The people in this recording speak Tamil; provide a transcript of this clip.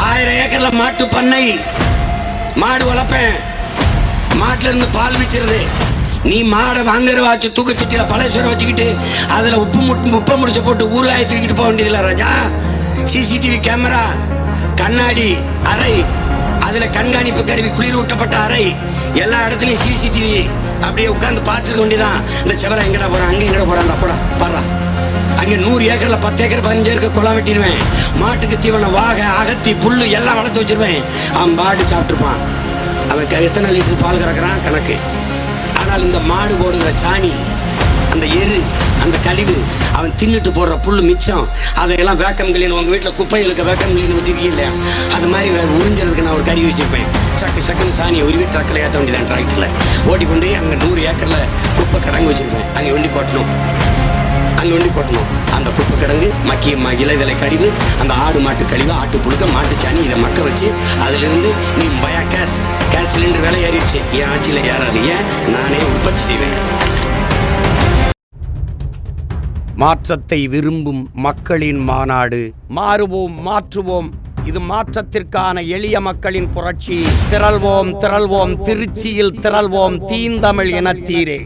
1000 ஏக்கர்ல மாட்டு பண்ணை, மாடு வளர்ப்பேன், மாட்டுல இருந்து பால் வச்சிருது. நீ மாடை வாங்குறவாச்சு தூக்கச்சட்டியில பழசுரை வச்சுக்கிட்டு அதுல உப்பை முடிச்ச போட்டு ஊறுகாய தூக்கிட்டு போக வேண்டியதில்ல ராஜா. சிசிடிவி கேமரா, கண்ணாடி அறை, அதுல கண்காணிப்பு கருவி, குளிர் ஊட்டப்பட்ட அறை, எல்லா இடத்துலயும் சிசிடிவி. அப்படியே உட்கார்ந்து பார்த்துக்க வேண்டியதான். இந்த செவலை எங்கடா போறான், அங்க எங்கடா போறான், அப்படா பாடுறா. அங்க 100 ஏக்கர்ல 10 ஏக்கர் 15 ஏக்கர் குளம் வெட்டிடுவேன். மாட்டுக்கு தீவனம், வாகை, அகத்தி, புல்லு எல்லாம் வளர்த்து வச்சிருவேன். அவன் பாடு சாப்பிட்டுருப்பான். அவன் எத்தனை லிட்டர் பால் கறக்குறான் கணக்கு. ஆனால் இந்த மாடு போடுகிற சாணி, அந்த எரு, அந்த கழிவு, அவன் தின்னுட்டு போடுற புல்லு மிச்சம், அதையெல்லாம் வேக்கம் கிளீன். உங்க வீட்டுல குப்பைகளுக்கு வேக்கம் கிளீன் வச்சிருக்கீங்க இல்லையா, அது மாதிரி உறிஞ்சதுக்கு நான் ஒரு கருவி வச்சிருப்பேன். சக்குன்னு சாணியை உருவி ட்ரக்கில் ஏற்ற வேண்டியதான். டிராக்டர்ல ஓட்டிக்கொண்டு அங்க 100 ஏக்கர்ல குப்பை கிடங்கு வச்சிருப்பேன். அங்கே ஒண்டி கொட்டணும், அங்கே ஒண்டி கொட்டணும். அந்த குப்பை கிடங்கு மக்கிய இலைதலை கழிவு, அந்த ஆடு மாட்டு கழிவு, ஆட்டு புழுக்க, மாட்டு சாணி, இதை மக்க வச்சு அதிலிருந்து நீ கேஸ் சிலிண்டர் விலை ஏறிடுச்சு. என் ஆட்சியில் ஏறாது. ஏன்? நானே உற்பத்தி செய்வேன். மாற்றத்தை விரும்பும் மக்களின் மாநாடு. மாறுவோம், மாற்றுவோம். இது மாற்றத்திற்கான எளிய மக்களின் புரட்சி. திரள்வோம், திருச்சியில் திரள்வோம், தீந்தமிழ் இனத்தீரே.